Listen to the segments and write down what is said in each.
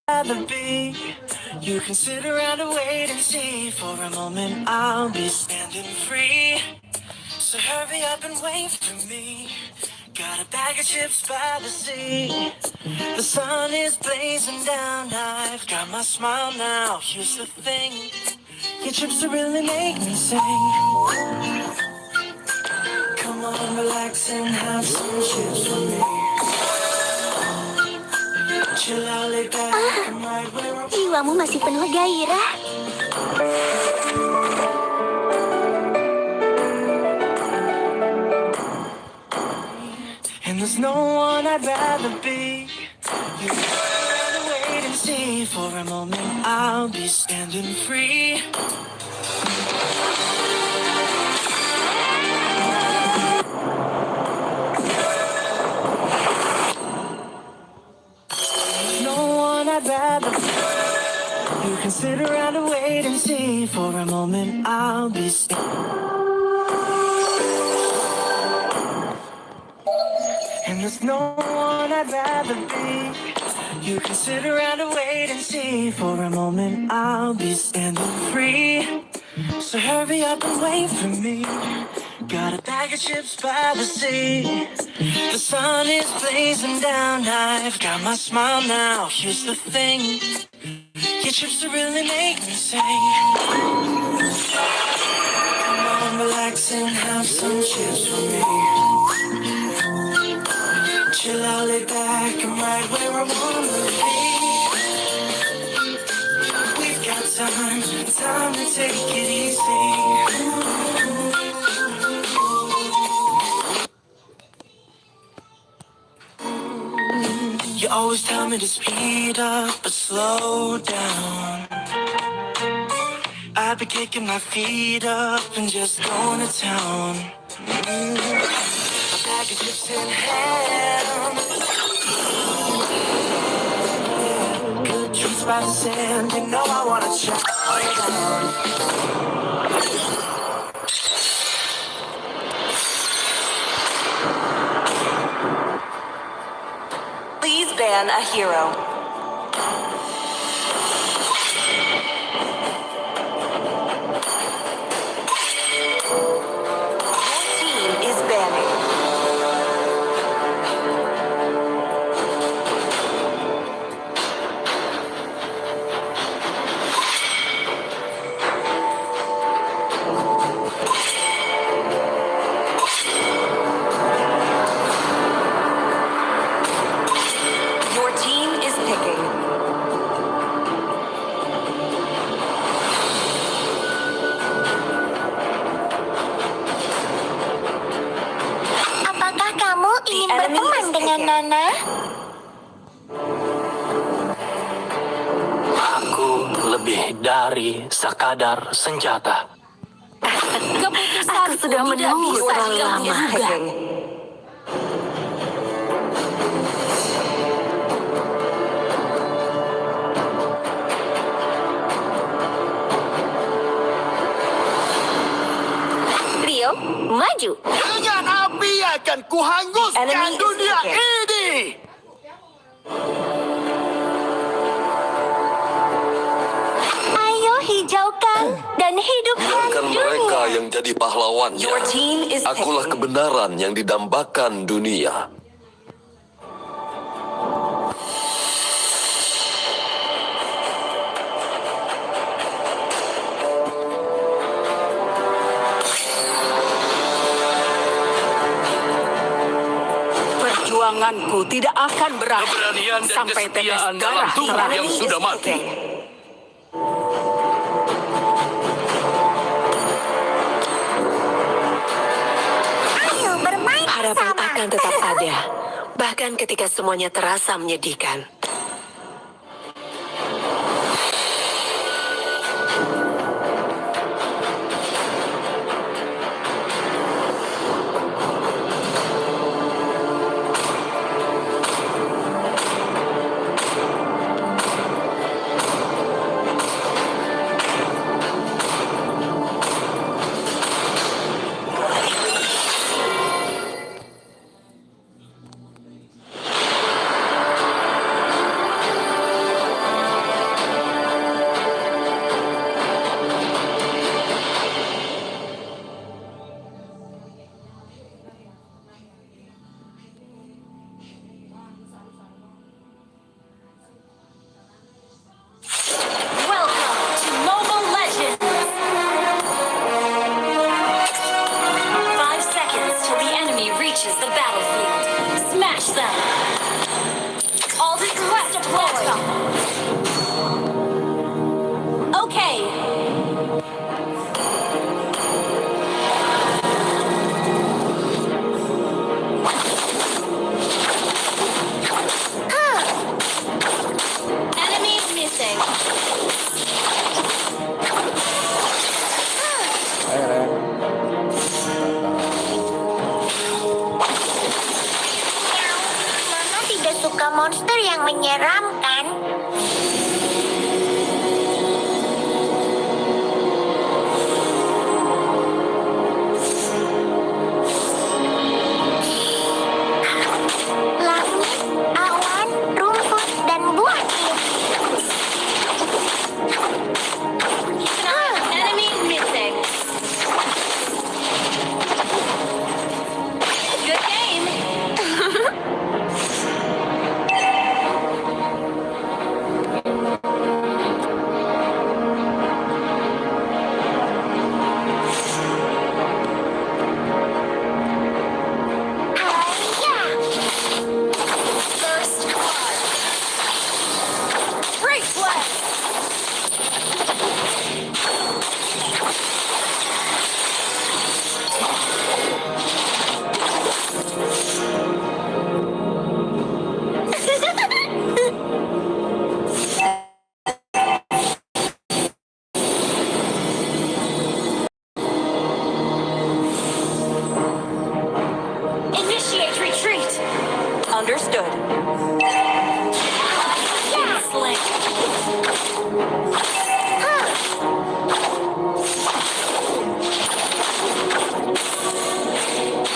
rather be. You can sit around and wait and see. For a moment I'll be standing free. So hurry up and wait for me. Got a bag of chips by the sea. The sun is blazing down. I've got my smile now. Here's the thing. Your chips will really make me sing. Come on, relax and have some chips with me. Chill out, lay back, I'm right where I'm. Jiwamu masih penuh gairah. And there's no one I'd rather be. You gotta wait and see. For a moment I'll be standing free. There's no one I'd rather be. You can sit around and wait and see. For a moment I'll be standing. And there's no one I'd rather be. You can sit around and wait and see. For a moment I'll be standing free. So hurry up and wait for me. Got a bag of chips by the sea. The sun is blazing down. I've got my smile now. Here's the thing. Your chips will really make me sing. Come on, relax and have some chips with me. Chill out, lay back, I'm right where I wanna be. We've got time to take it easy. You always tell me to speed up, but slow down. I've been kicking my feet up and just going to town. A bag of chips in hand. Good treats by the sand. You know I wanna try it down. Please ban a hero. Berteman dengan Nana? Aku lebih dari sekadar senjata. Aku sudah menunggu terlalu lama. Rio, maju. Dengan api akan kuhanguskan dunia ini. Ayo hijaukan dan hidupkan Biarkan mereka yang jadi pahlawannya. Akulah kebenaran yang didambakan dunia. Perjuanganku tidak akan berakhir Keberanian dan sampai tetes kesetiaan dalam darah tubuh telah yang sudah mati. Ayo bermain Harapan bersama. akan tetap ada, bahkan ketika semuanya terasa menyedihkan. menyeramkan. Langit, awan, rumput, dan buah. Enemy missing. Good game. First blood. Great play. Initiate retreat. Understood. Slain.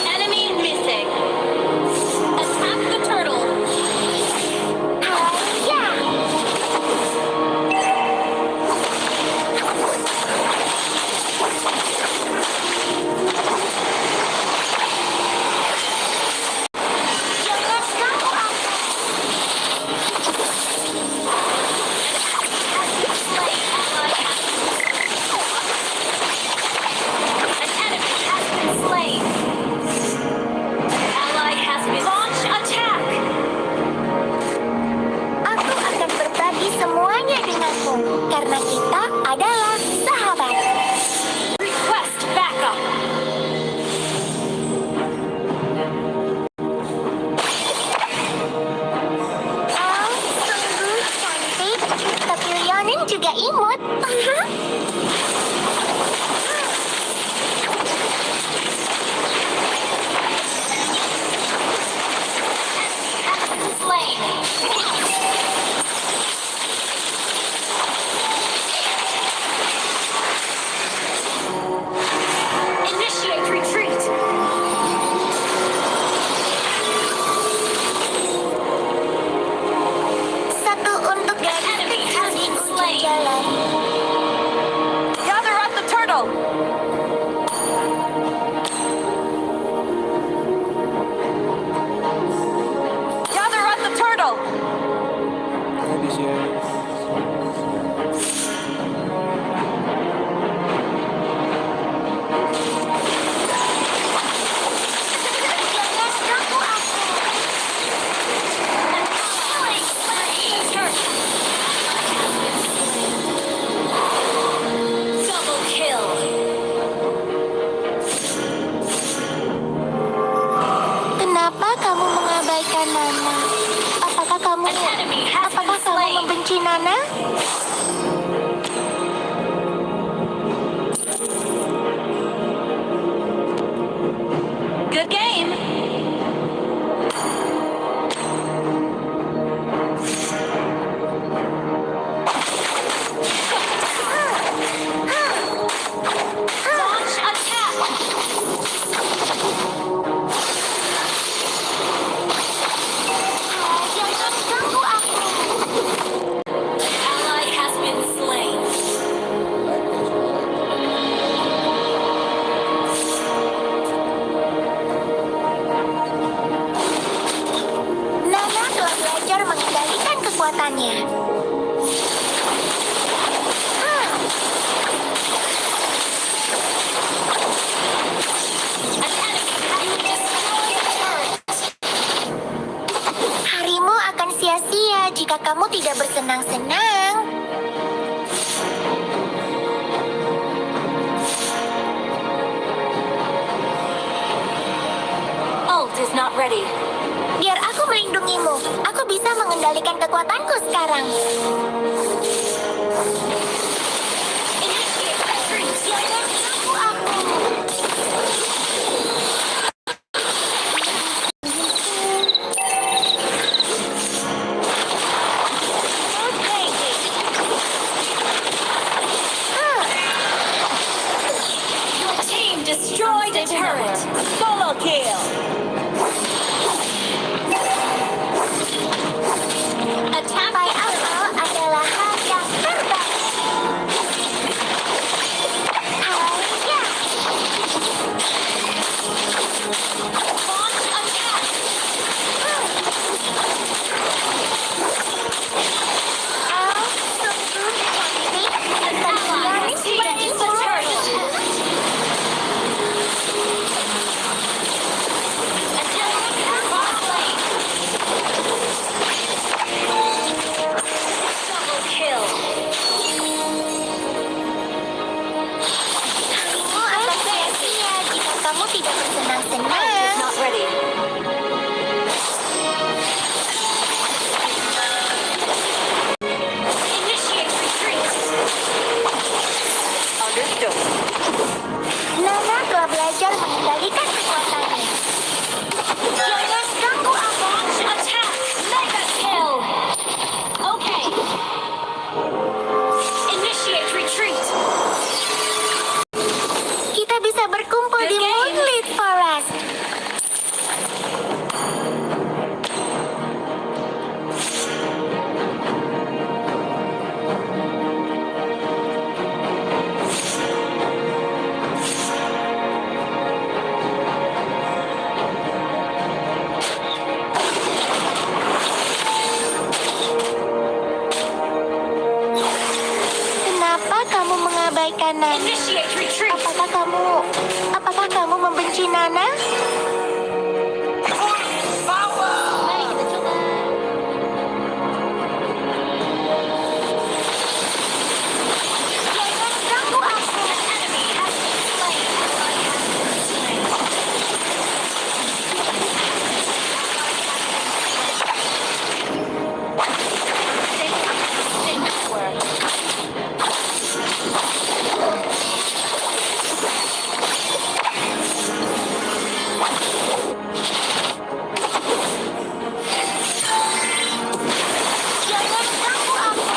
Enemy missing. Attack the turtle. An enemy has been slain. An ally has been launch attack. Aku akan berbagi semuanya denganmu, karena kita adalah sahabat. Request backup. Oh, sungguh cantik, tapi Lionel juga imut. Slain. Initiate retreat. Satu untuk gadis Enemy kecil has di been ujung slain. jalan. Gather up the turtle. Gather up the turtle. Jangan ganggu aku. Double kill. Kenapa kamu mengabaikan Nana? Apakah kamu An enemy has been apakah kamu slain. membenci Nana? Good game. Launch attack. Jangan ganggu aku. Ally has been slain. Nana telah belajar mengendalikan kekuatannya. An enemy has destroyed a turret. Harimu akan sia-sia jika kamu tidak bersenang-senang. Ult is not ready. Biar aku melindungimu. Aku bisa mengendalikan kekuatanku sekarang. Initiate retreat. Jangan ganggu aku. tidak bersenang-senang. Not ready. Initiate retreat. Understood. Nana telah belajar mengendalikan kekuatannya. Jangan ganggu aku. Launch attack. Mega kill. Okay. Initiate retreat. Kita bisa berkumpul Good di game. Moonlit Forest. Kenapa kamu mengabaikan Nana? Initiate retreat. Apakah kamu membenci Nana? Mari kita coba. Jangan ganggu aku. Enemy has been slain. Ally has been slain. Jangan ganggu aku.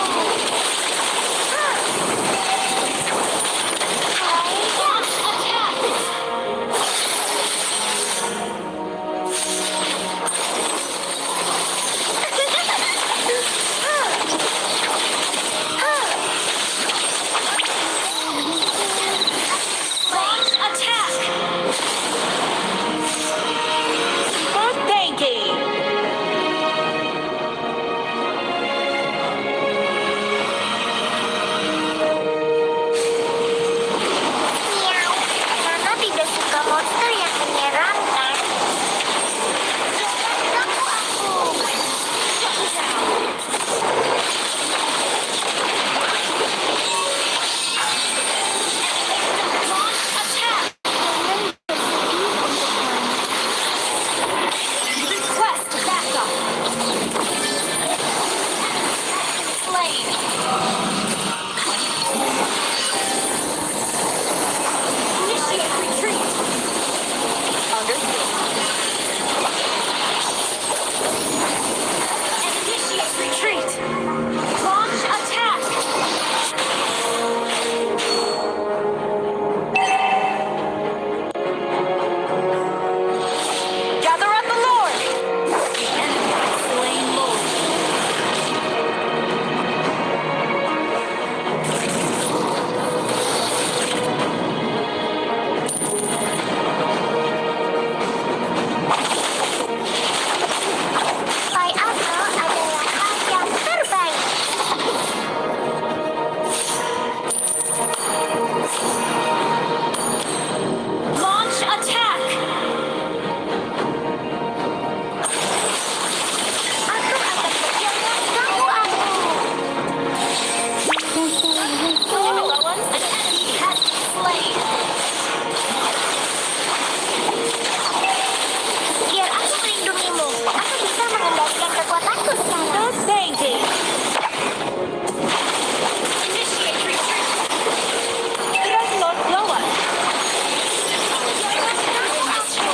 Launch attack. Launch attack. Good thinking. Miau. Nana tidak suka monster yang menyeramkan. Jangan ganggu aku. Launch attack. Jangan bersedih untuk Nana. Request backup. Slain. Initiate retreat. Understood. Initiate retreat. Launch attack. Gather up the Lord. The enemy has slain Lord. Pai Apple adalah hal yang terbaik. Launch attack. Aku akan berjangan ganggu aku. An enemy has been slain. Biar aku melindungimu. Aku bisa mengendalikan kekuatanku sekarang. Good thinking. Initiate retreat. Dreadnought lower. Jangan ganggu aku.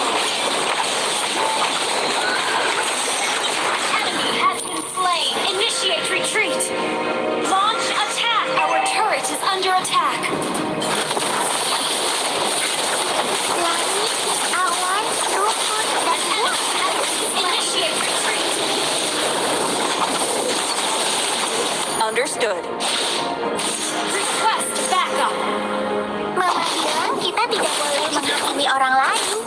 Enemy has been slain. Initiate retreat. Launch attack. Our turret is under attack. Langit, awan, rumput, dan buah. Initiate retreat. Understood. Request backup. Mama bilang kita tidak boleh menghakimi orang lain.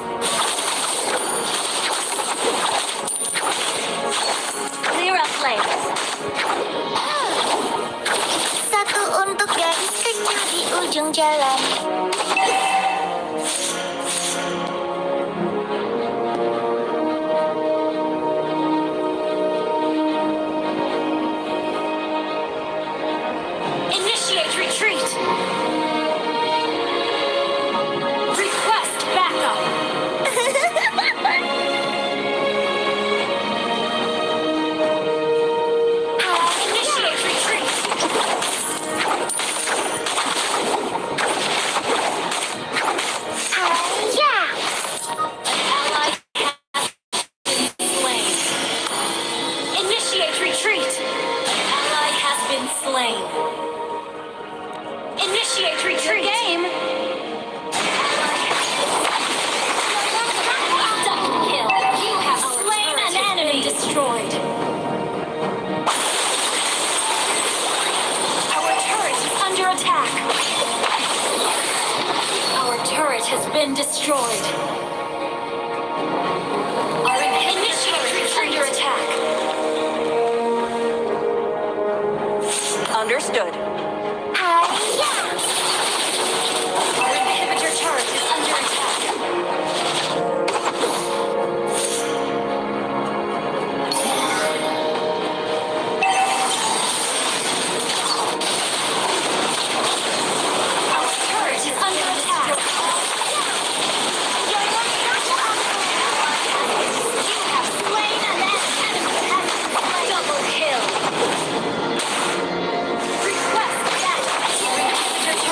Clear up lanes. Satu untuk gadis kecil di ujung jalan. Initiate retreat. Request backup. slain. Initiate retreat. Game. Double kill. You have slain an enemy. Destroyed. Our turret is under attack. Our turret has been destroyed. Our inhibitor is under attack. Understood. Hi-ya! Our inhibitor turret is under attack. Our turret is under attack. You have slain an enemy. Double kill. Request that. Your inhibitor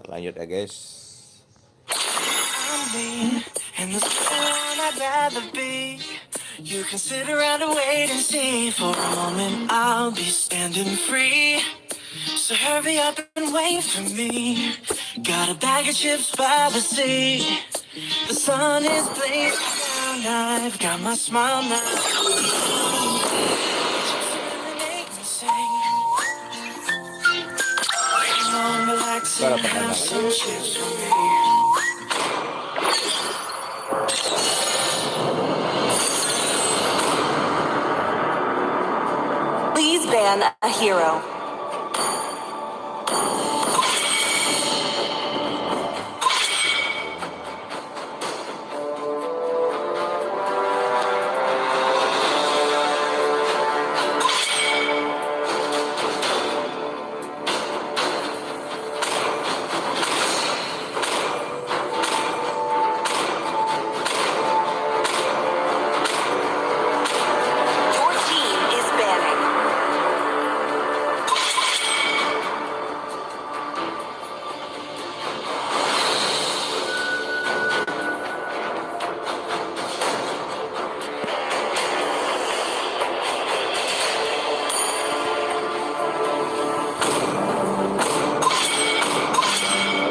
Lanjut ya guys. And the one I'd rather be. You can sit around and wait and see. For a moment I'll be standing free. So hurry up and wait for me. Got a bag of chips by the sea. The sun is blazing down. I've got my smile now. Make me sing. Come on, relax and have some chips for me. Please ban a hero. Your team is banning.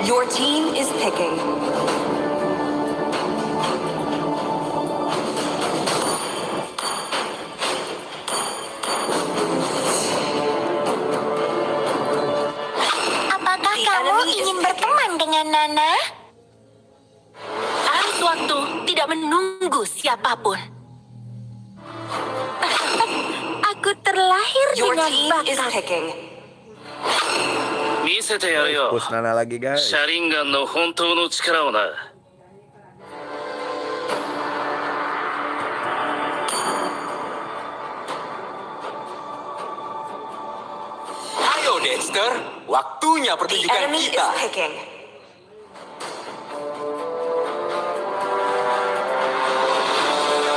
Your team is picking. Apakah kamu ingin berteman dengan Nana? Arus waktu tidak menunggu siapapun. Aku terlahir Your dengan team is bakat. picking. 見せてやるよ Push Nana lagi guys. 車輪ガンの本当の力をな Ayo Dexter, waktunya The pertunjukan enemy kita. is picking.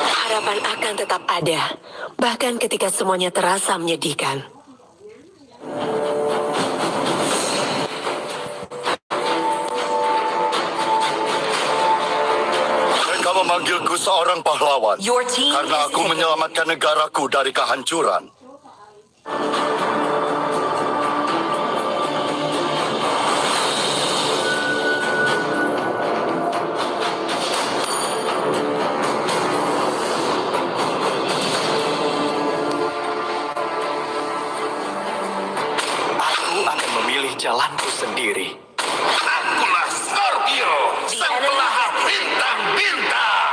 Harapan akan tetap ada, bahkan ketika semuanya terasa menyedihkan. Mereka memanggilku seorang pahlawan Your team karena is aku picking. menyelamatkan negaraku dari kehancuran. Aku akan memilih jalanku sendiri. Akulah Scorpio, sang pelahap bintang-bintang.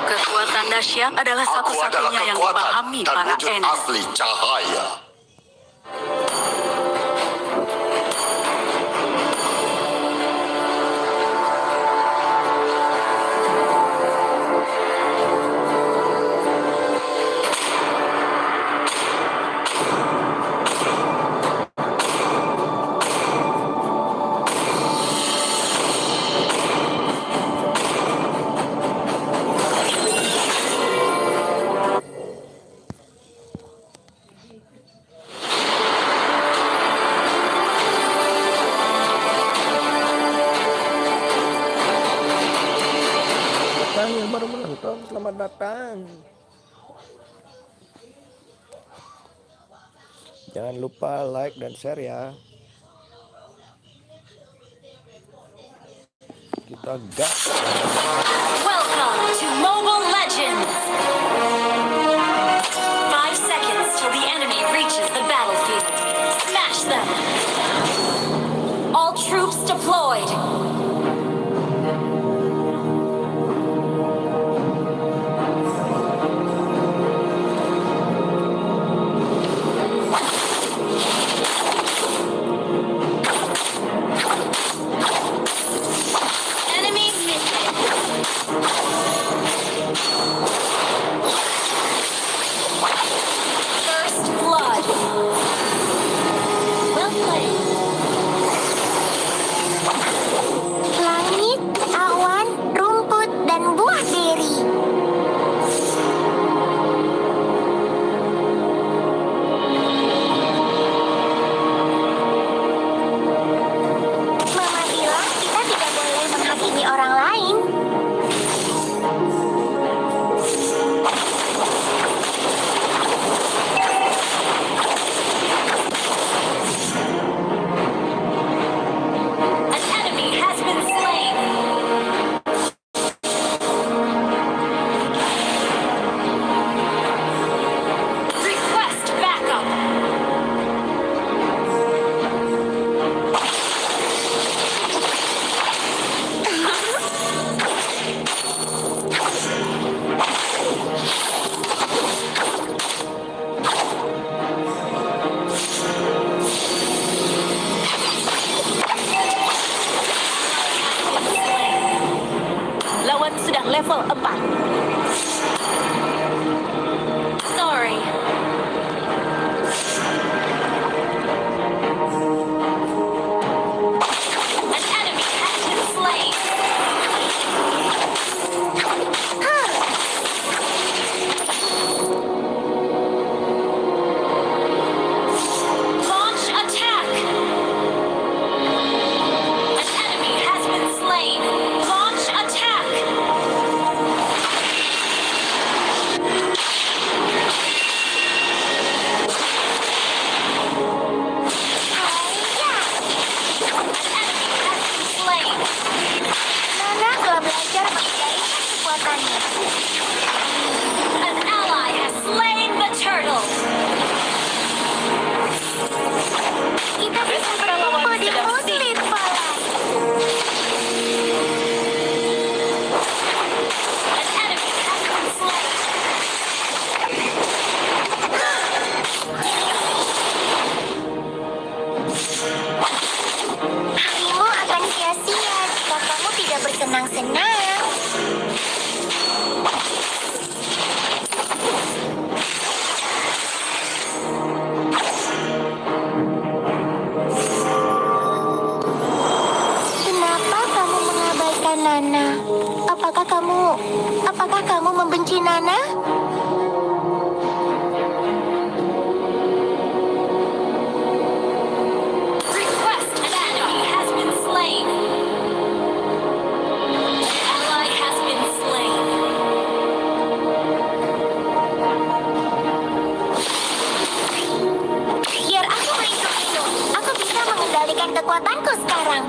Kekuatan dahsyat adalah Aku adalah satu-satunya yang kekuatan dipahami dan para wujud ener. asli cahaya. penonton, selamat datang. Jangan lupa like dan share ya. Kita gas. Welcome to Mobile Legends! 5 seconds till the enemy reaches the battlefield. Smash them! All troops deployed! Enemy missing! First blood! Well played! Langit, awan, rumput, dan buah beri. Mama bilang kita tidak boleh menghakimi orang lain. An enemy has been slain! Request backup! Lawan sedang level 4. Sorry. An enemy has been slain! Launch attack! An enemy has been slain! Launch attack! Slain! Nana telah belajar mengendalikan kekuatannya. An ally has slain the turtle! Kita bisa berkumpul di muslim palas. An enemy has been slain! Harimu akan sia-sia jika kamu tidak bersenang-senang. Kenapa kamu mengabaikan Nana? Apakah kamu membenci Nana? Request an enemy has been slain! Ally has been slain! Biar aku melindungimu. Aku bisa mengendalikan kekuatanku sekarang.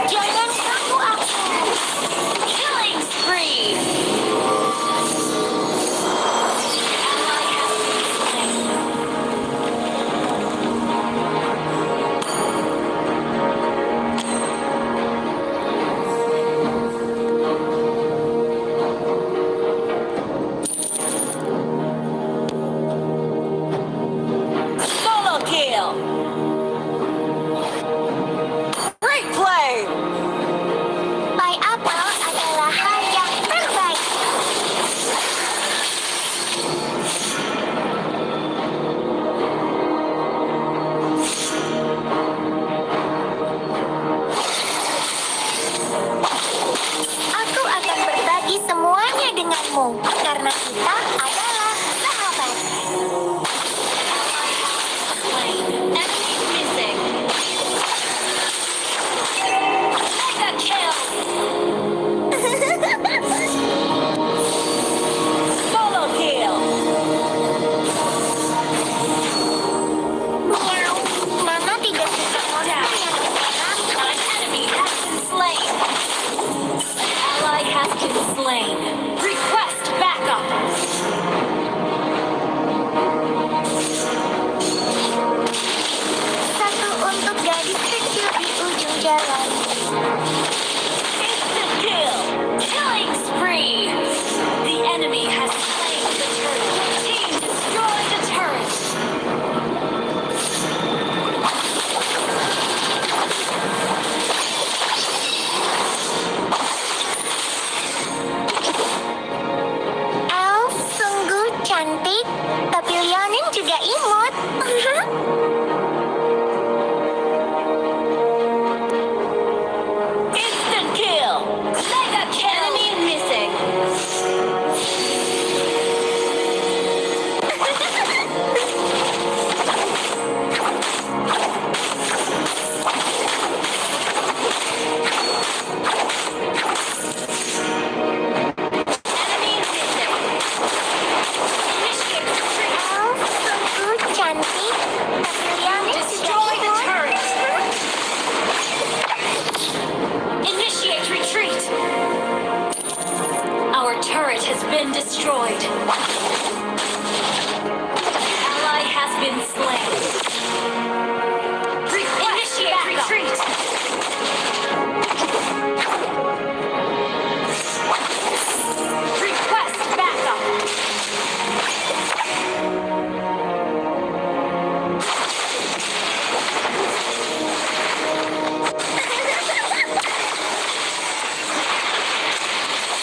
Jangan ganggu aku. Killing spree! Ally has been slain! Solo kill. Great play. Pai apel adalah hal yang terbaik. Aku akan berbagi semuanya denganmu karena kita adalah sahabat. Slain! Enemy missing! Mega kill! has been slain. Request backup. Satu untuk gadis kecil di ujung jalan. Instant kill. Killing spree. The enemy has slain the turret. Team destroyed the turret. Elf sungguh cantik, tapi Leonin juga imut. Instant kill. Mega kill. Enemy missing. Enemy missing. Initiate retreat. Elf sungguh cantik, tapi Leonin juga Destroy the imut. turret. Initiate retreat. Our turret has been destroyed. Ally has been slain. Initiate retreat. Request backup.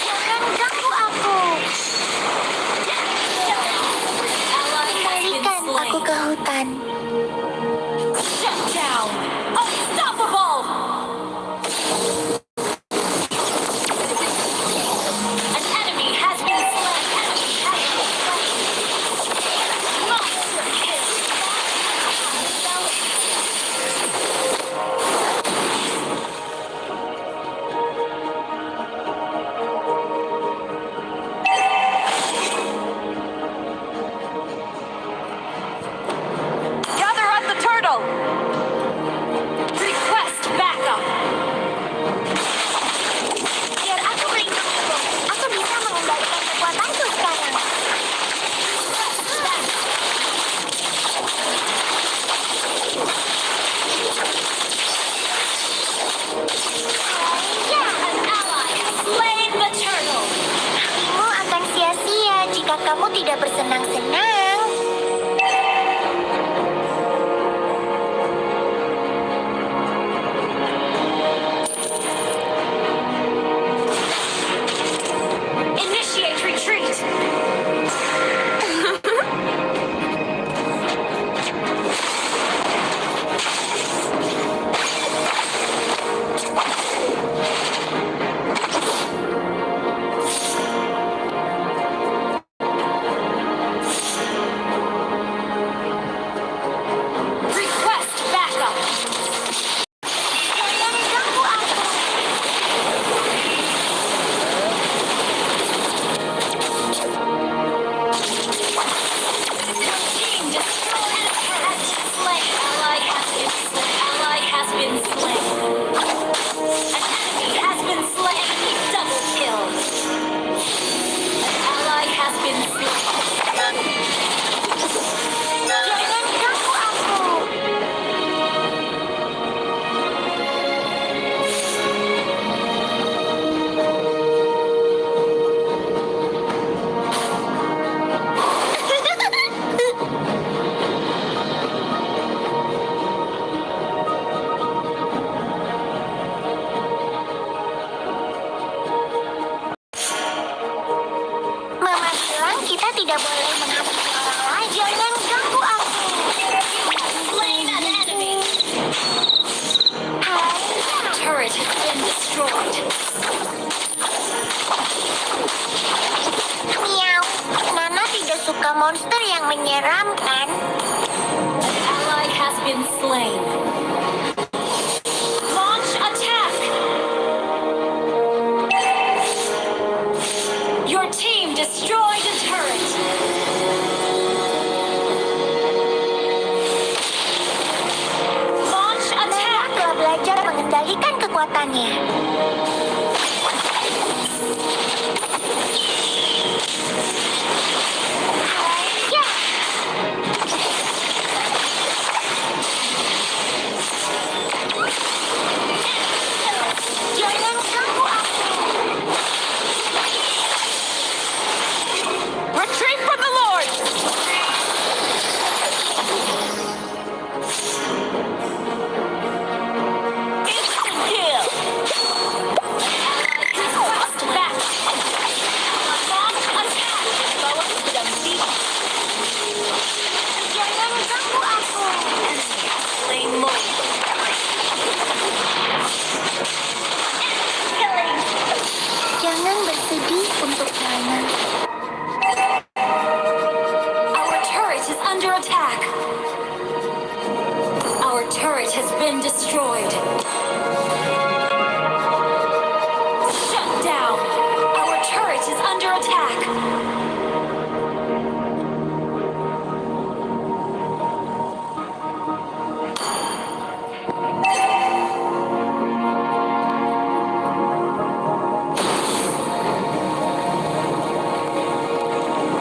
Jangan ganggu aku. Ally has been Kembalikan aku slain. ke hutan. Shut down. Unstoppable. An enemy has been slain. Enemy has been slain. Monster kill. Gather at the turtle. Request backup. Biar aku melindungimu. Aku bisa mengembalikan kekuatanku sekarang. Ya, An ally has slain the turtle. hatimu akan sia-sia jika kamu tidak bersenang-senang. Initiate retreat. Request backup. Jangan ganggu aku. Team destroyed. Has been slain. Ally has been slain. Ally has been slain. An enemy has been slain. Enemy double kill. An ally has been slain. Jangan ganggu aku. Mama bilang kita tidak boleh menghakimi orang lain. Jangan ganggu aku. Slain an enemy. Hai. Turret has been destroyed. Miau. Nana tidak suka monster yang menyeramkan. An ally has been slain. Launch attack. Your team destroyed a turret. Launch Nana attack. telah belajar mengendalikan kekuatannya. sana. Our turret is under attack. Our turret has been destroyed. Shut down. Our turret is under attack.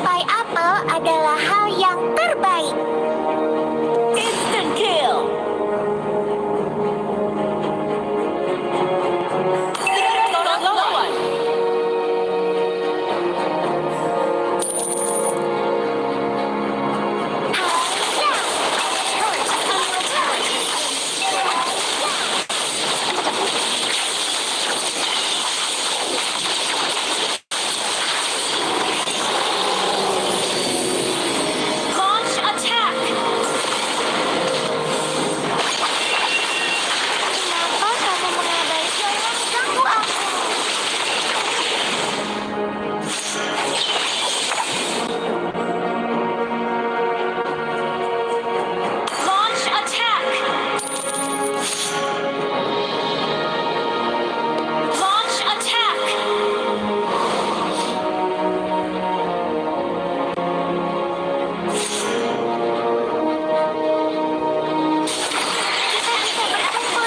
Pai apel adalah hal yang terbaik. Instant kill. Launch attack. Kenapa kamu mengabaikan? Ganggu aku. Launch attack. Launch attack.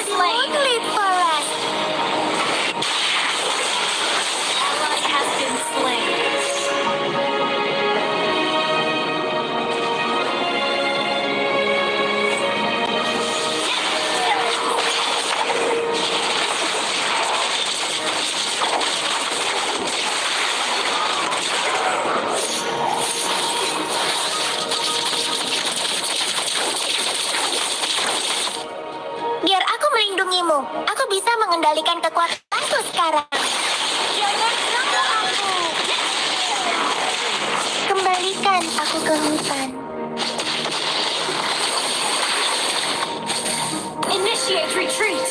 Smoothly, Paras. Ally has been slain. Biar aku melindungimu. Aku bisa mengendalikan kekuatanku sekarang. Jangan ganggu aku. Kembalikan aku ke hutan. Initiate retreat.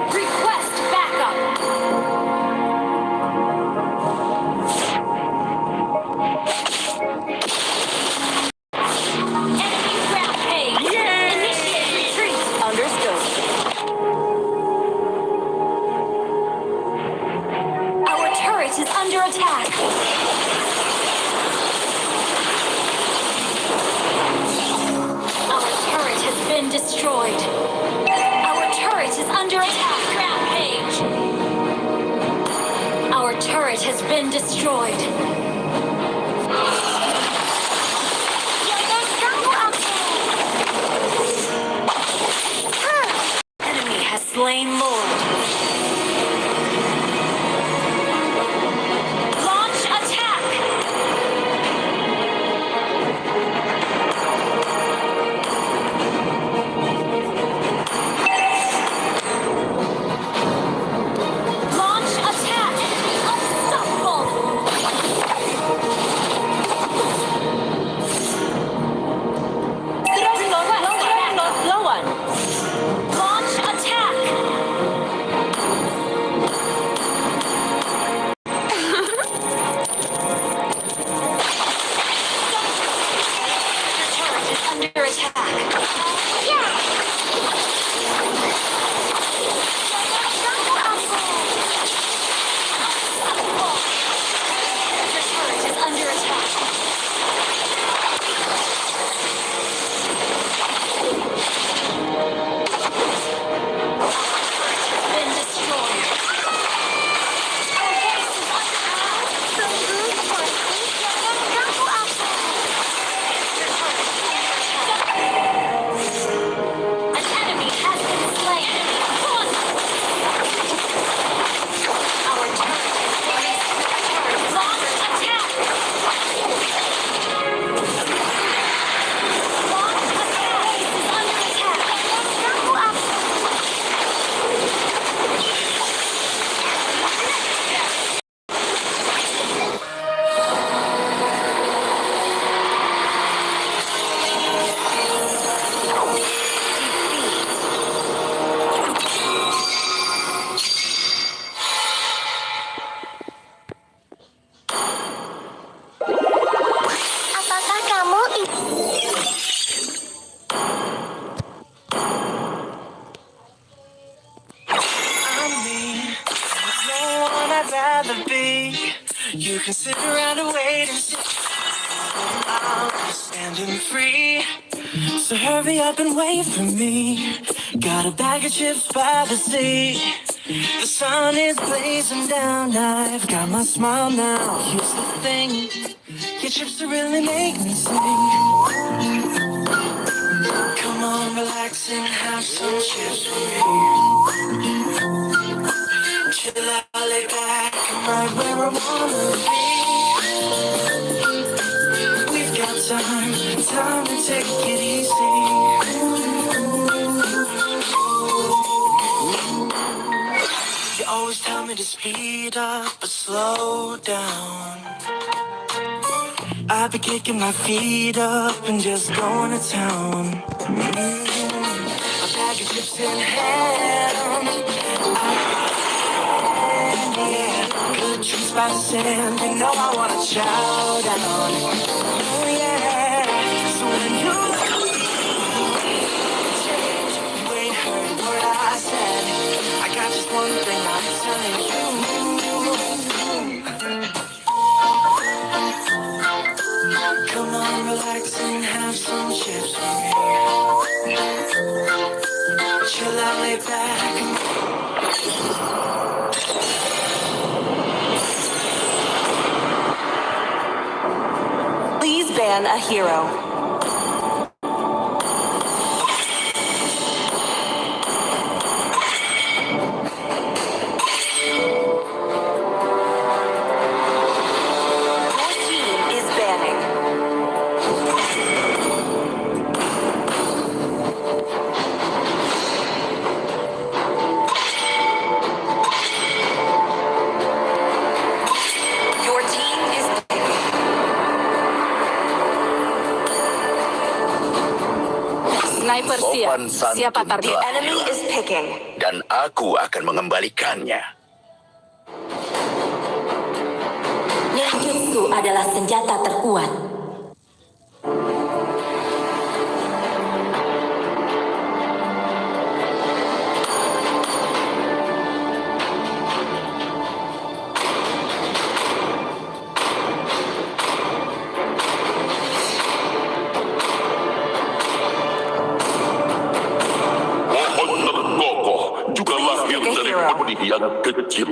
Request backup. Enemy rampage. Initiate retreat. Understood. Our turret is under attack. Our turret has been destroyed. Our turret is under attack. Rampage. Our turret has been destroyed. Jangan ganggu aku. Enemy has slain Lord. Launch attack. Launch attack. Unstoppable. be. You can sit around and wait and see. I'll be standing free. So hurry up and wait for me. Got a bag of chips by the sea. The sun is blazing down. I've got my smile now. Here's the thing. Your chips will really make me sing. Come on, relax and have some chips with me. Chill out, lay back, I'm right where I wanna be. We've got time to take it easy. You always tell me to speed up but slow down. I've been kicking my feet up and just going to town. A bag of chips in hand. Yeah, good trees by the sand. You know I wanna chow down. Oh yeah. So when you change, you ain't heard a word I said. I got just one thing I'm telling you. Come on, relax and have some chips with me. Chill out, lay back. Please ban a hero. Your team is banning. Your team is Sniper siap. Sopan santun Siapa target? telah Enemy hilang. is picking. Dan aku akan mengembalikannya. Ninjutsu adalah senjata terkuat. Pohon terkokoh juga lahir Please pick a dari hero. benih yang kecil.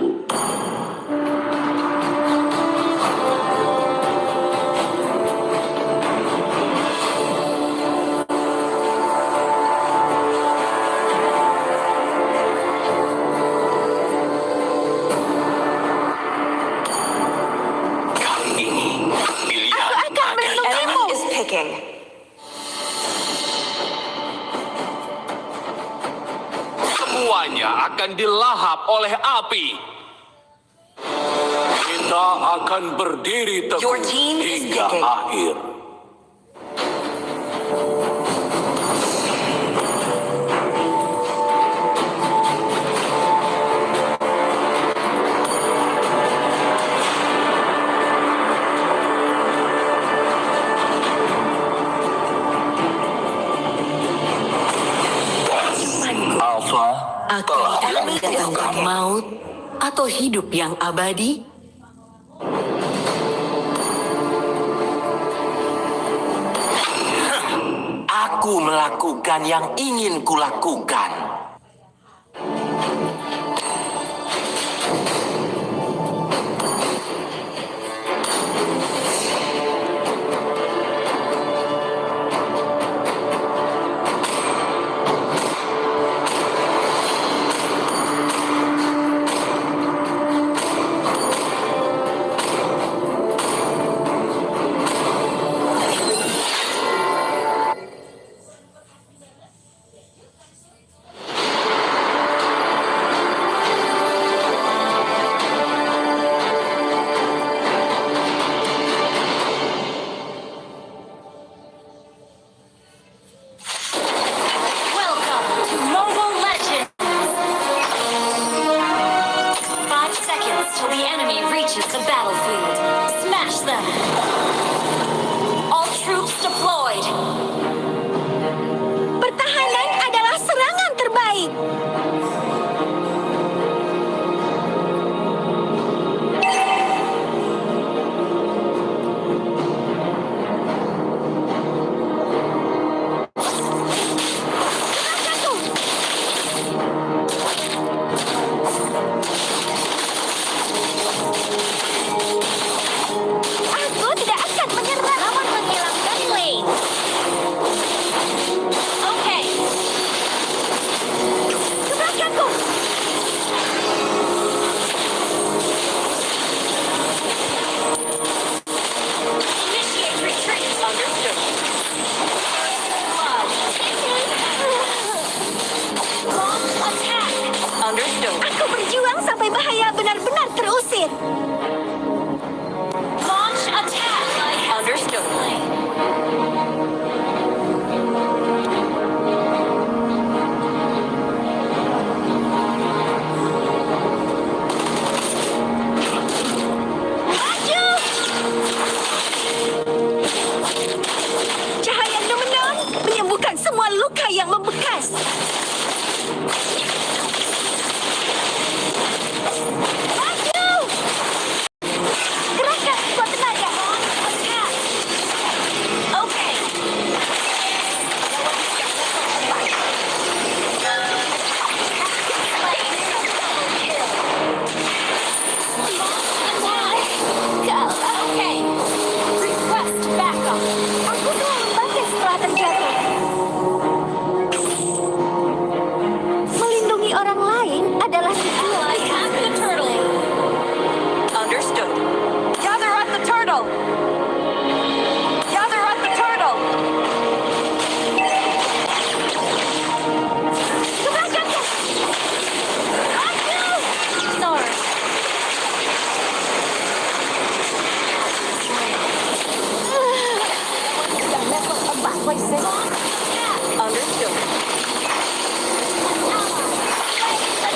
Kali ini, pilihan Enemy is picking. semuanya akan dilahap oleh api. Kita akan berdiri teguh Your team is hingga picking. akhir. Alpha telah Enemy is dilakukan. picking. Maut atau hidup yang abadi? Aku melakukan yang ingin kulakukan. turtle. Gather at the turtle. Sorry. Understood.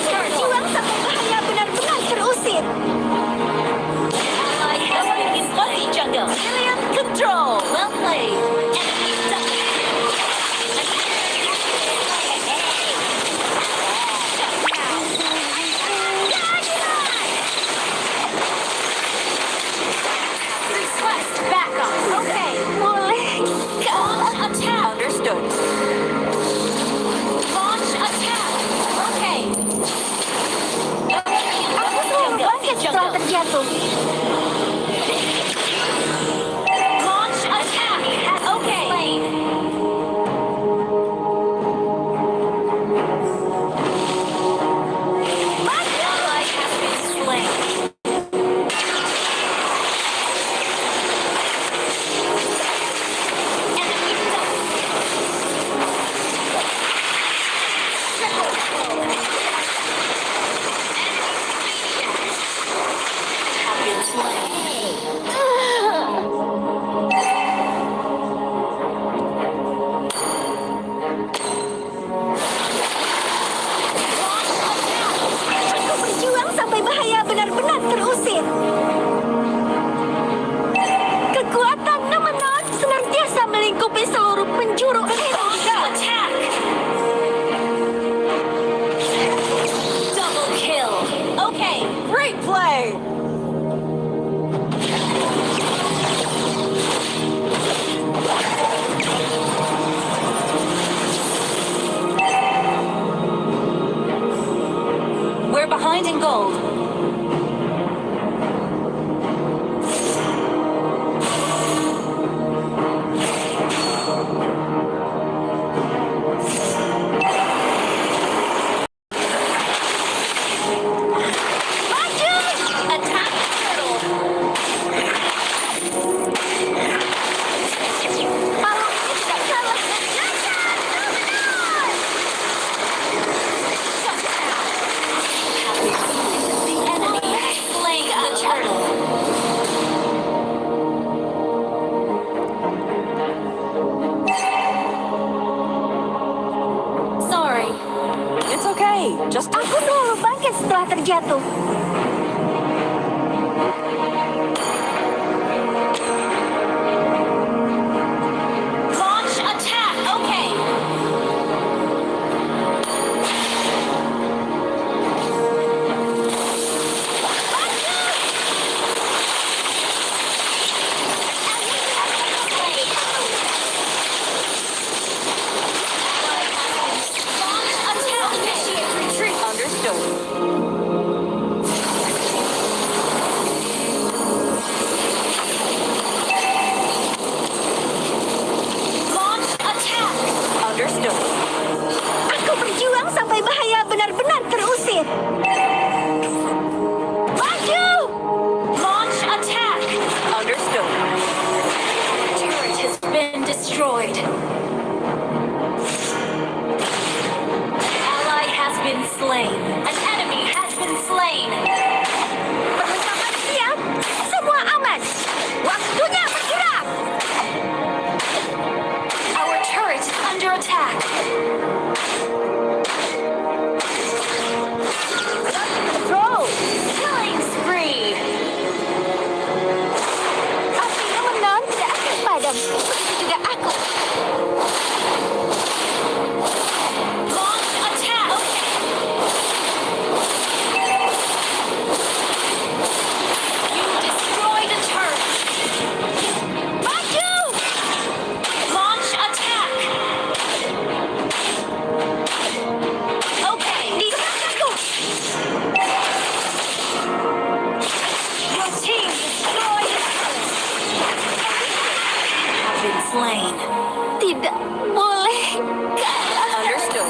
Berjuang sampai bahaya benar-benar terusir. Ally has been in fuzzy jungle. Alien control. Well played. Enemy double. Request backup. Okay. Boleh. Launch attack. Understood. Launch attack. Okay. Aku selalu bangkit setelah terjatuh. Launch attack. Okay. Ally has been slain. Enemy double. Triple kill. Have been slain. Aku berjuang sampai bahaya benar-benar terusir. Kekuatan Nemenon senantiasa melingkupi seluruh penjuru Indonesia. Attack! Double kill. Okay, great play. We're behind in gold. Attack turtle. Kalau tidak salah, jangan Nemenon! The enemy has slain the turtle. Sorry. It's okay. Just Aku selalu bangkit setelah terjatuh. launch attack. Okay. Launch attack. Initiate retreat. Understood. Launch attack. Understood. Aku berjuang sampai bahaya benar-benar terusir. Maju! Launch attack. Understood. Turret has been destroyed. An ally has been slain. An enemy has been slain. Perlengkapan siap, semua aman. Waktunya bergerak. Our turret is under attack. Control. Killing spree. Api Nemenon tidak akan padam. Begitu juga aku. Launch attack. You destroyed a turret. Maju! Launch attack. Okay. Di belakangku. Your team destroyed a turret. Have been slain. Tidak boleh kalah. Understood.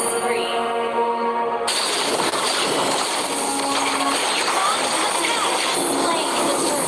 Launch attack. Slain the turret.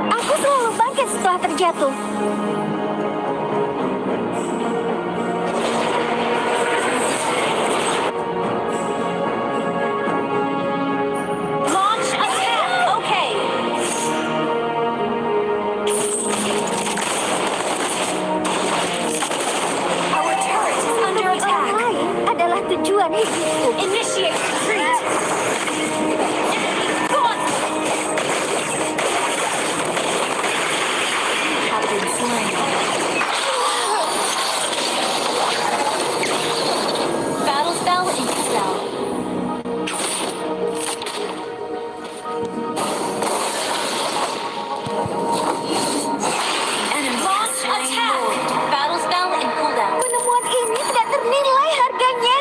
Aku selalu bangkit setelah terjatuh. Launch attack. Okay. Our turret is under Orang attack. lain adalah tujuan hidupku. Initiate retreat. Gone. Have been slain. Battle spell in spell. Launch attack. Battle spell in cooldown. Penemuan ini tidak ternilai harganya.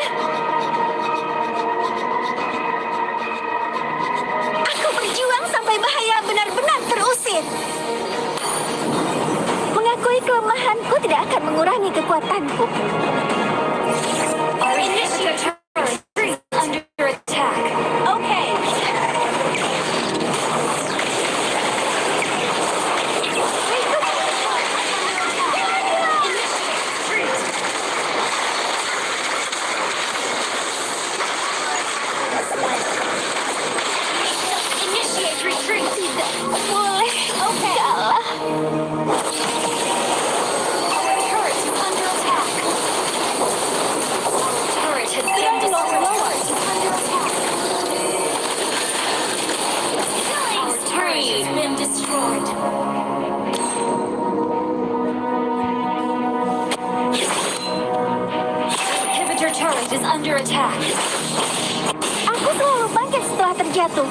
Aku berjuang sampai bahaya benar-benar terusir. Mengakui kelemahanku tidak akan mengurangi kekuatanku. Our initiative turret is under attack. Okay. Initiate retreat. Boleh Okay. kalah. Our turret is under attack. Our turret has been destroyed. Under attack. Our turret has been destroyed. Inhibitor turret is under attack. Aku selalu bangkit setelah terjatuh.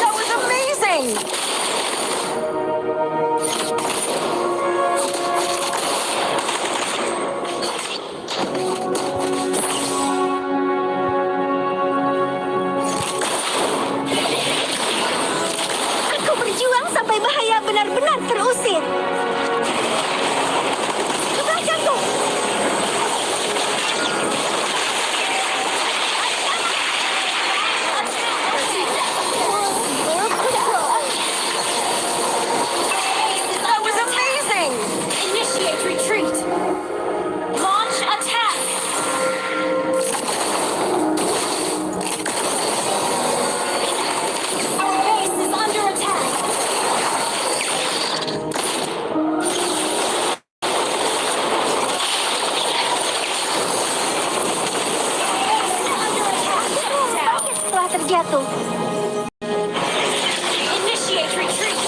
That was amazing! Aku berjuang sampai bahaya benar-benar terusir. Ke belakangku! That was amazing! Initiate retreat. Launch attack. Our base is under attack. Under attack. Down. Setelah terjatuh. Initiate retreat.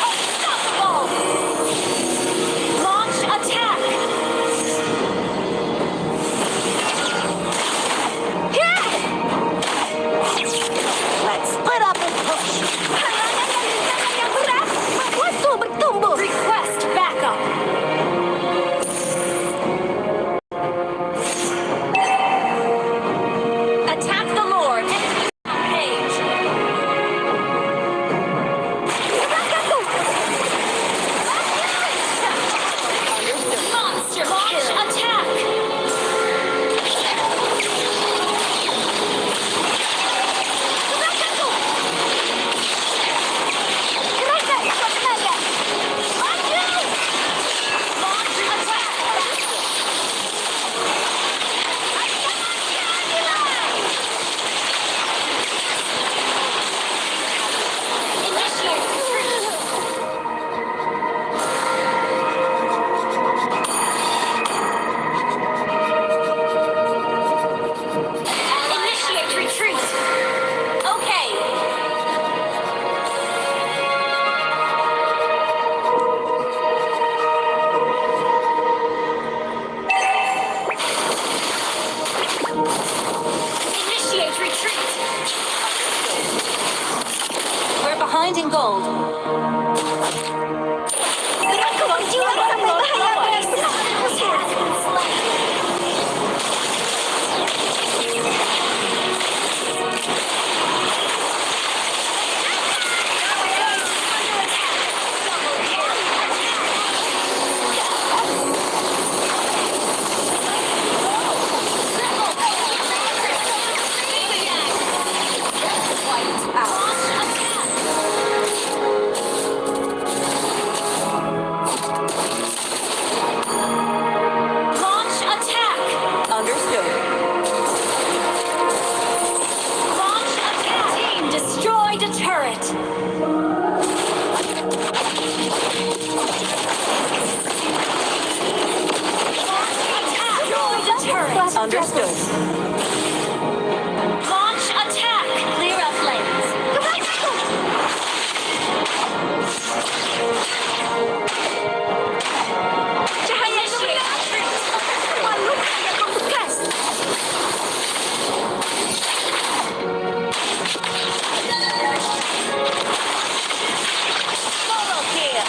Unstoppable. Launch attack. Let's split up and push. Halangan dan rintangan yang berat membuatku bertumbuh. Request backup. Jangan sampai bahaya, guys. Launch attack. Understood. Launch attack. Team destroyed a turret. Attack. Destroyed a turret. Understood. Launch attack. Clear up lanes. Cahaya luminar. Makhluk yang membekas. Solo kill.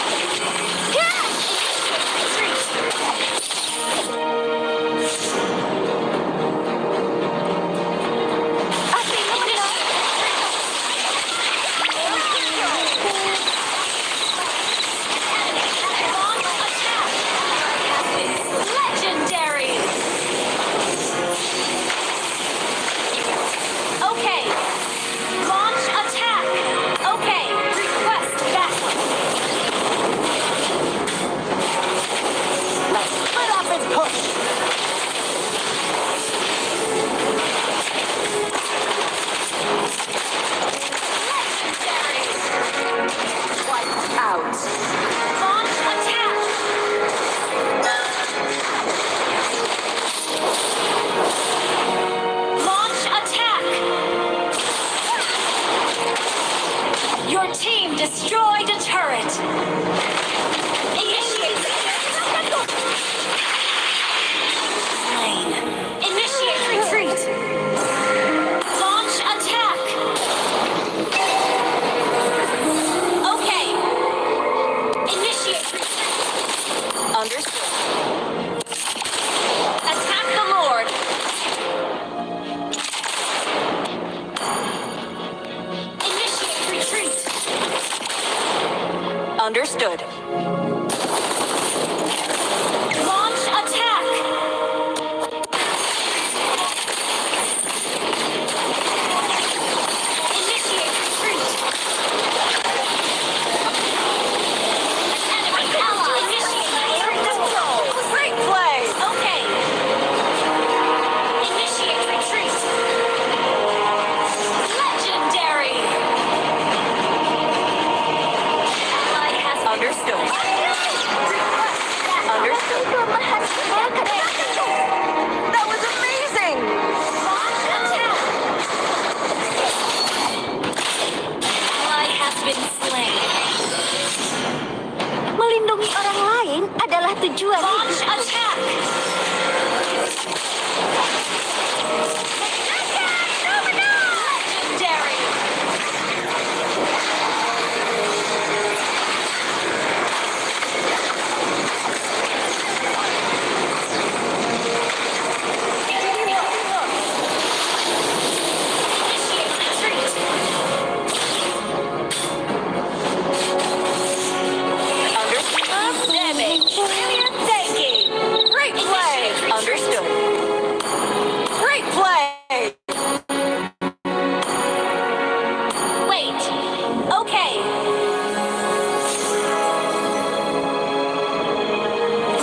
Api luminar. Launch attack. Legendary. Okay. Launch attack. Okay. Request backup. Let's split up and push. Legendary. Wiped out. Launch attack. Launch attack. Your team destroyed a turret. Initiate. Lane. Initiate retreat. Launch attack. Okay. Initiate retreat. Understood. Attack the Lord. Initiate retreat. Understood. Launch attack. Initiate retreat. Enemy ally. Initiate retreat. Great play. Okay. Initiate retreat. Legendary. Ally has been Understood. Understood. Mahesswara Production. That was amazing. launch attack. Ally has been slain. Melindungi orang lain adalah tujuan Launch hidup. attack. Legendary. Initiate retreat. Understood. Damage. Taking. Great play. Initiate retreat. Understood. Great play. Wait. Okay.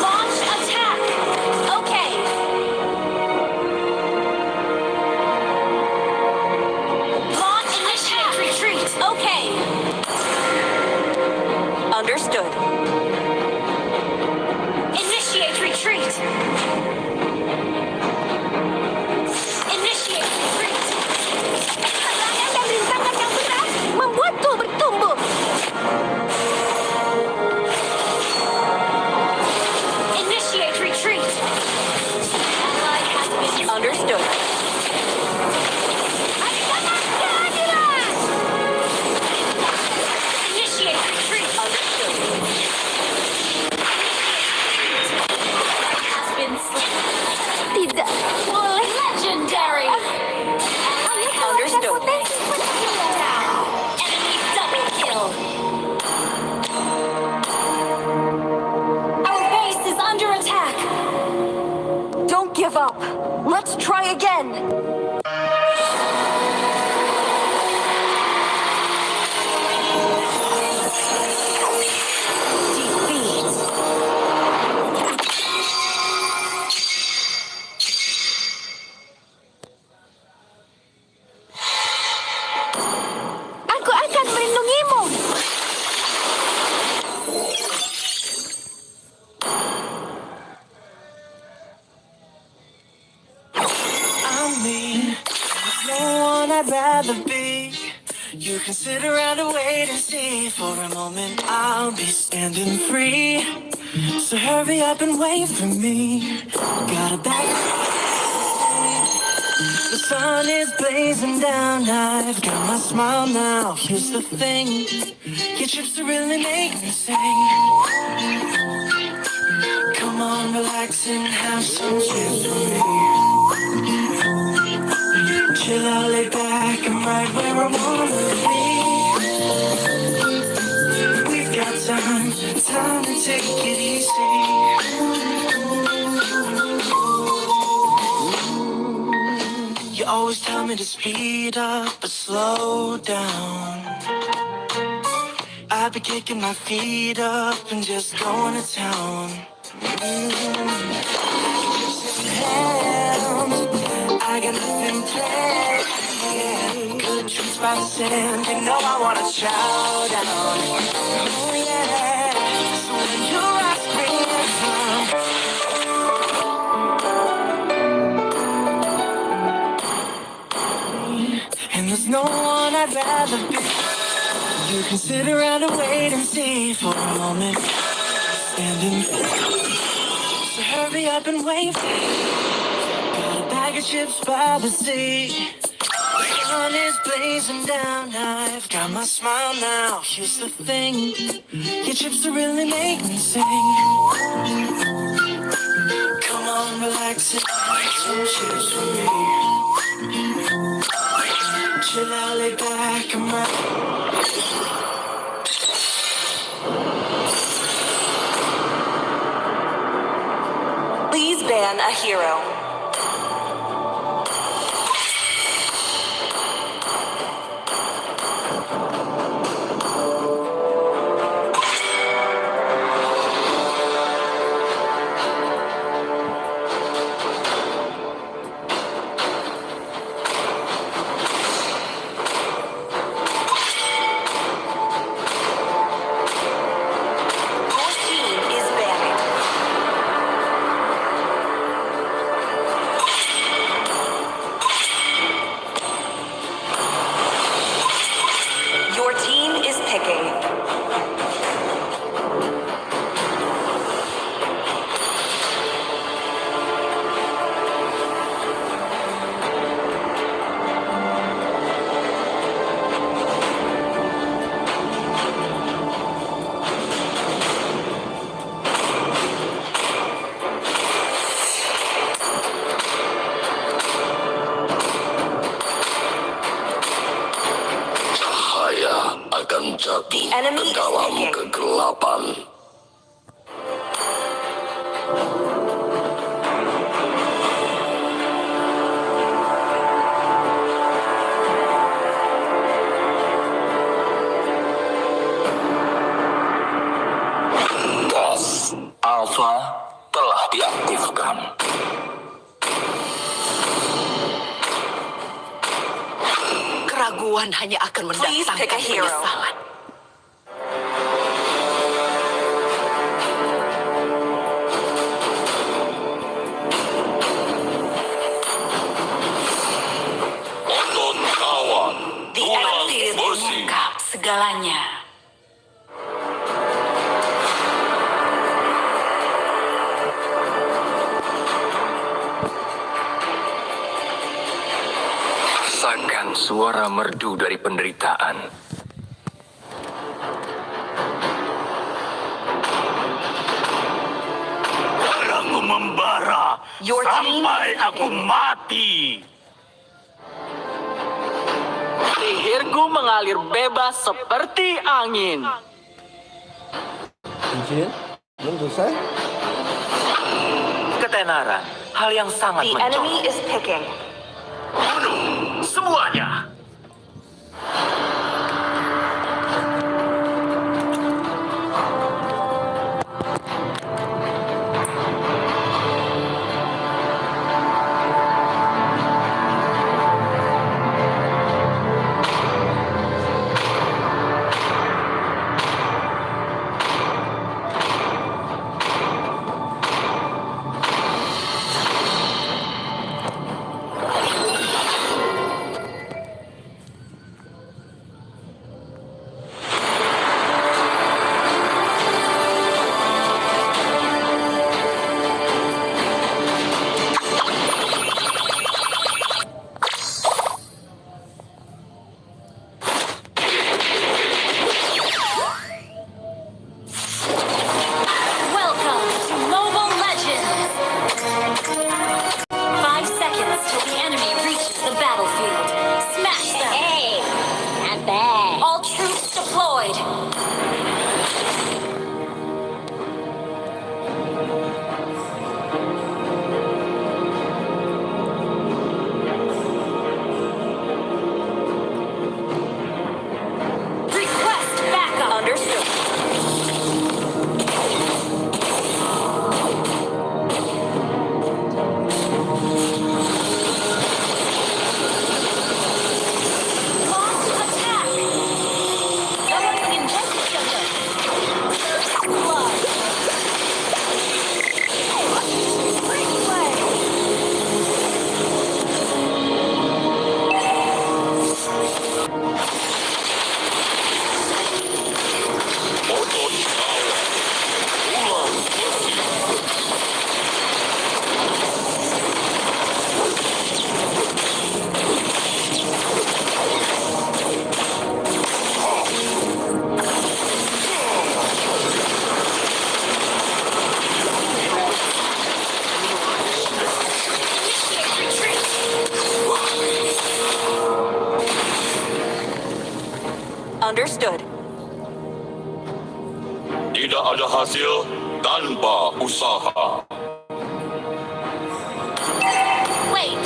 Launch attack. Okay. Launch attack. Retreat. Okay. Understood. help. Let's try again. Aku akan melindungimu. I'm me. There's no one I'd rather be. You can sit around and wait and see. For a moment I'll be standing free. So hurry up and wait for me. Got a bag. The sun is blazing down. I've got my smile now. Here's the thing. Your chips to really make me sing. Come on, relax and have some chips with me. Chill out, lay back, I'm right where I wanna be. We've got time to take it easy. You always tell me to speed up but slow down. I've been kicking my feet up and just going to town. I got nothing planned. Yeah, good trips by the sand. You know I wanna chow down. Oh yeah. So when you ask me, and there's no one I'd rather be. You can sit around and wait and see for a moment. Standing. So hurry up and wait for me. Got a bag of chips by the sea. The sun is blazing down. I've got my smile now. Here's the thing. Your chips to really make me sing. Come on, relax and make some chips for me. Chill out, lay back, I'm right. Please ban a hero. Jatuh ke enemy is dalam picking. kegelapan. Gas Alpha telah diaktifkan. Keraguan hanya akan mendatangkan penyesalan. Otot kawan, The tulang artis bersih. mengungkap segalanya. Rasakan suara merdu dari penderitaan. Darahku membara Your team sampai is aku picking. mati. Sihirku mengalir bebas seperti angin. Izin, belum selesai. Ketenaran hal yang sangat mencolok. is picking. Semuanya. Welcome to Mobile Legends! 5 seconds till the enemy reaches the battlefield. Smash them! Hey, not bad. All troops deployed! Request backup! Understood. Launch attack! Someone invented something. First blood. Replay! Understood. Tidak ada hasil tanpa usaha. Wait!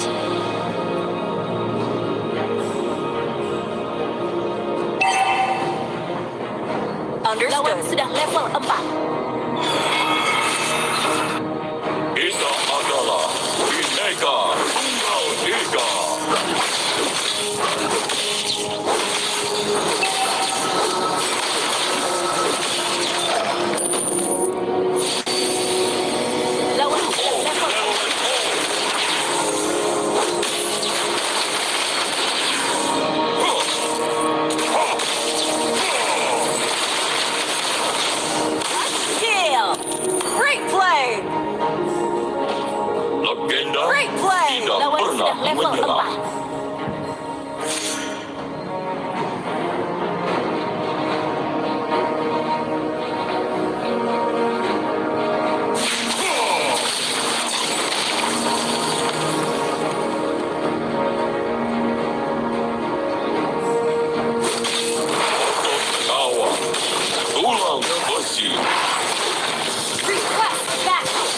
Lawan Understood. sudah level 4. Kita adalah Bineka Tunggal Ika. Lawan sudah level 4. Kill! Great play! Legenda Great play! tidak Lawan pernah sudah level menyerah. 4. Kawa, tulang besi. Request backup!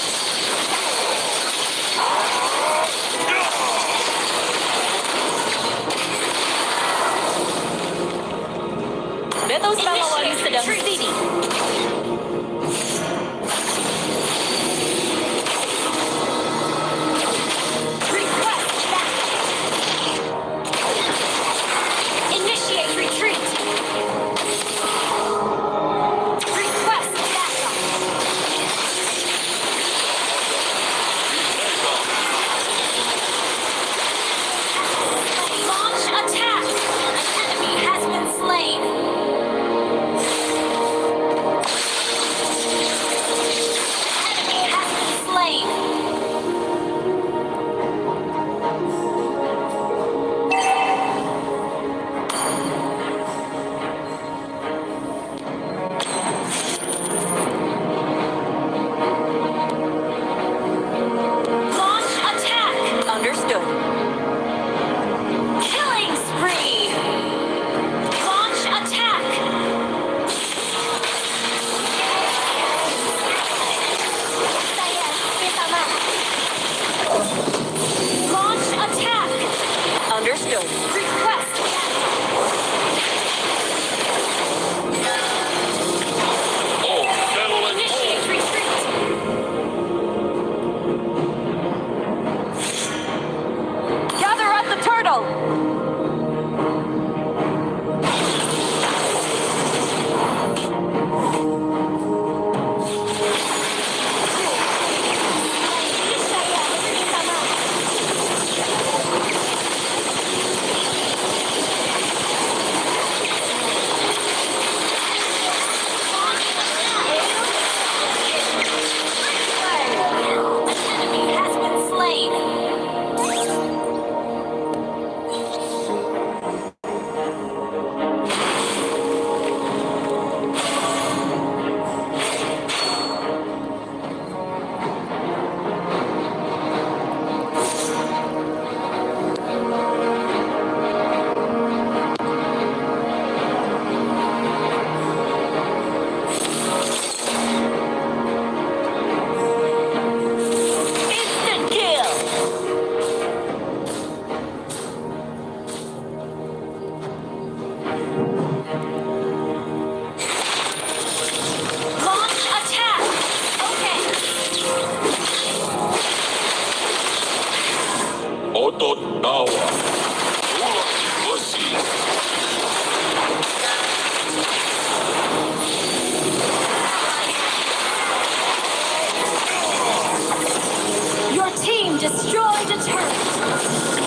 team destroyed a turret.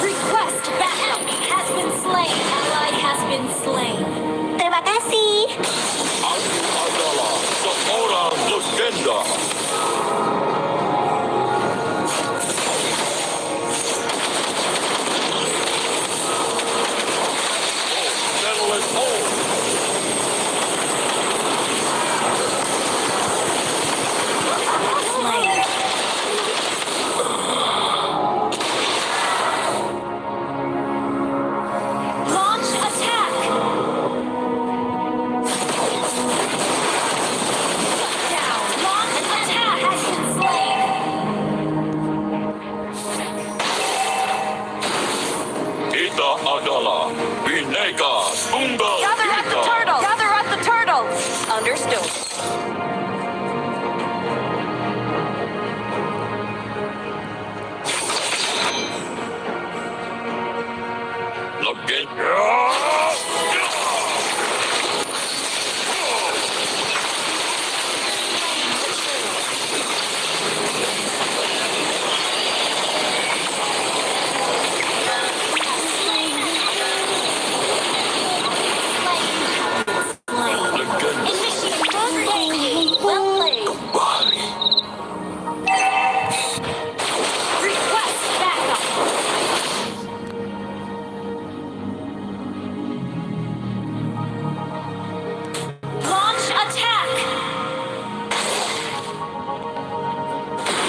Request backup has been slain. Ally has been slain. Terima kasih. Aku adalah seorang legenda. Launch attack. Down. Launch attack has been slain. Kita adalah bineka tunggal ika. Gather up the turtles. Understood. Legenda. Legenda Well played. kembali. Request backup. Launch attack.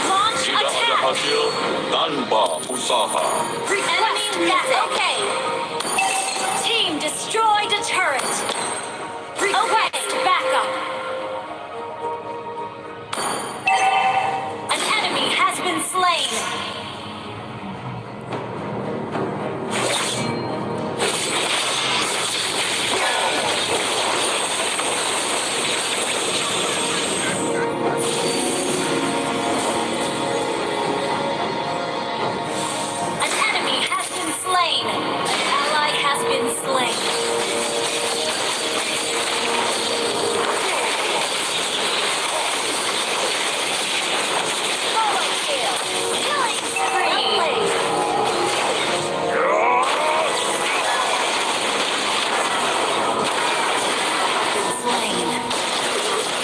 Launch Tidak ada attack. hasil tanpa usaha. Enemy music. Okay. Team destroyed a turret. Request backup. An enemy has been slain. An enemy has been slain. An ally has been slain. Solo kill. Killing spree. Been slain.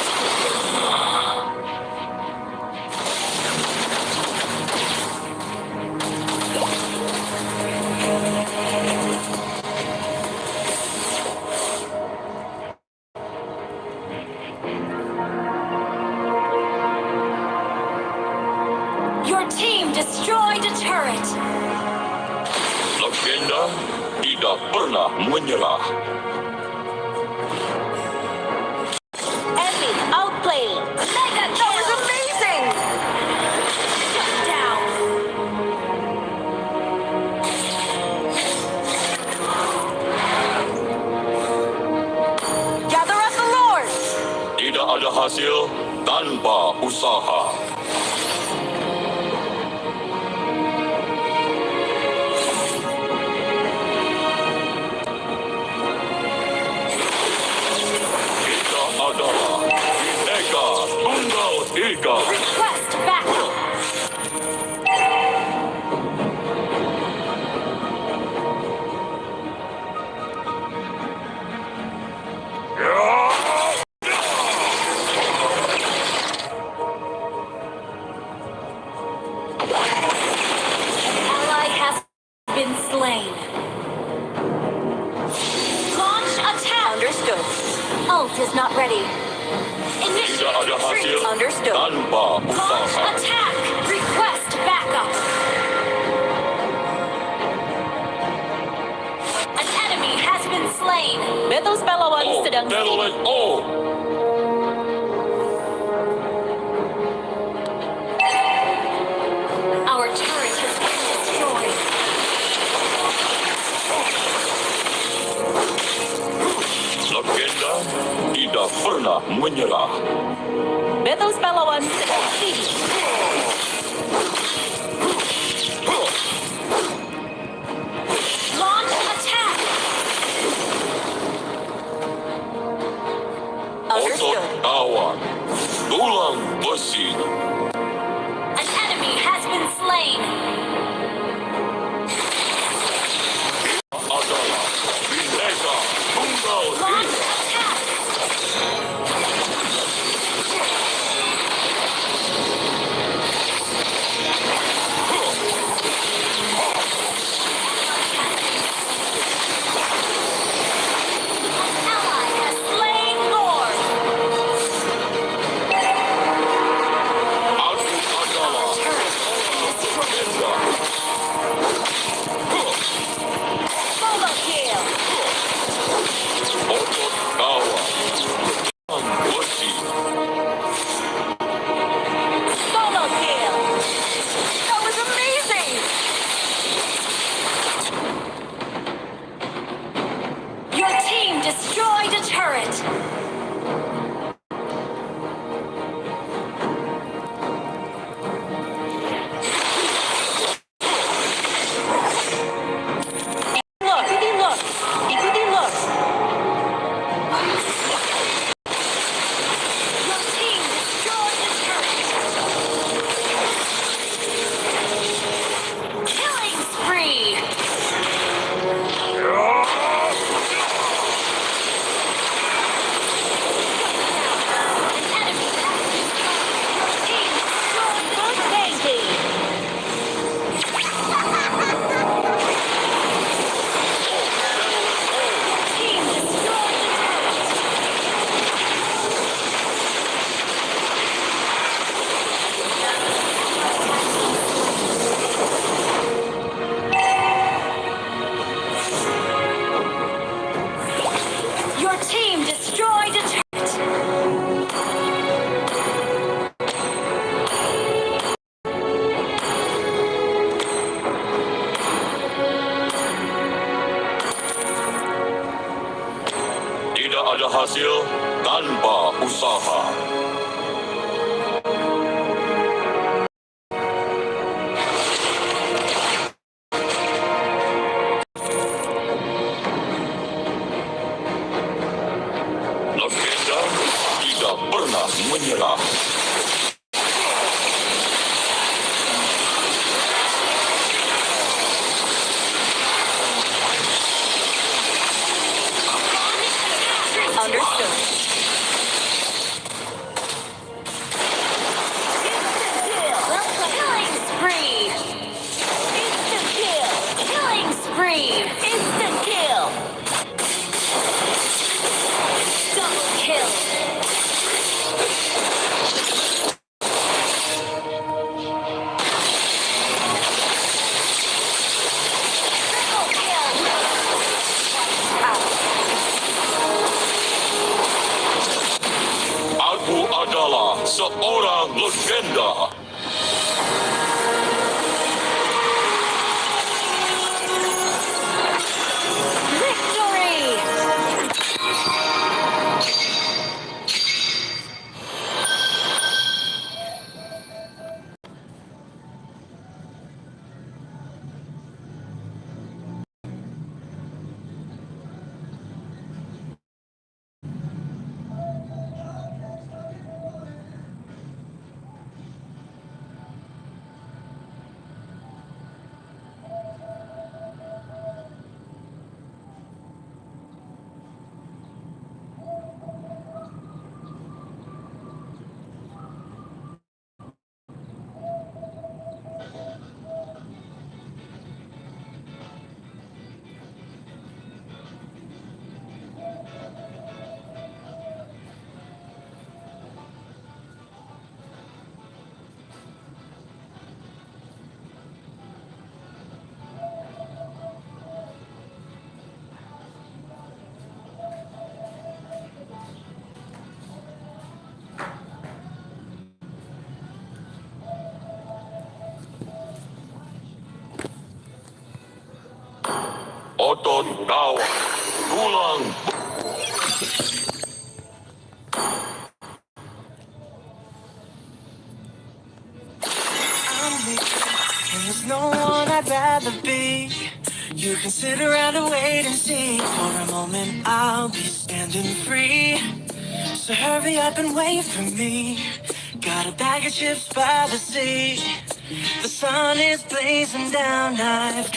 Your team destroyed a turret. Legenda tidak pernah menyerah. Enemy outplayed. Mega kill. That was amazing. Shut down. Gather up the Lord. Tidak ada hasil tanpa usaha. Kita adalah bineka tunggal ika. Request backup. Ally has been slain. Launch attack. Understood. Ult is not ready. Tidak Initiate ada retreat. hasil Understood. tanpa Launch usaha. attack. Request backup. An enemy has been slain. Betos pahlawan Oh, sedang telah. Oh, Our turret has been destroyed. legenda tidak pernah menyerah. Betos pahlawan sedang siege. Launch attack. Otot kawan, tulang besi. An enemy has been slain. berhasil tanpa usaha. Legenda tidak pernah menyerah. Understood. Killing spree. Instant kill. Killing spree. Instant kill. Double kill. Triple kill. Aku adalah seorang legenda. Victory! Otot kawan, tulang And there's no one I'd rather be. You can sit around and wait and see. For a moment I'll be standing free. So hurry up and wait for me. Got a bag of chips by the sea. The sun is blazing down. I've got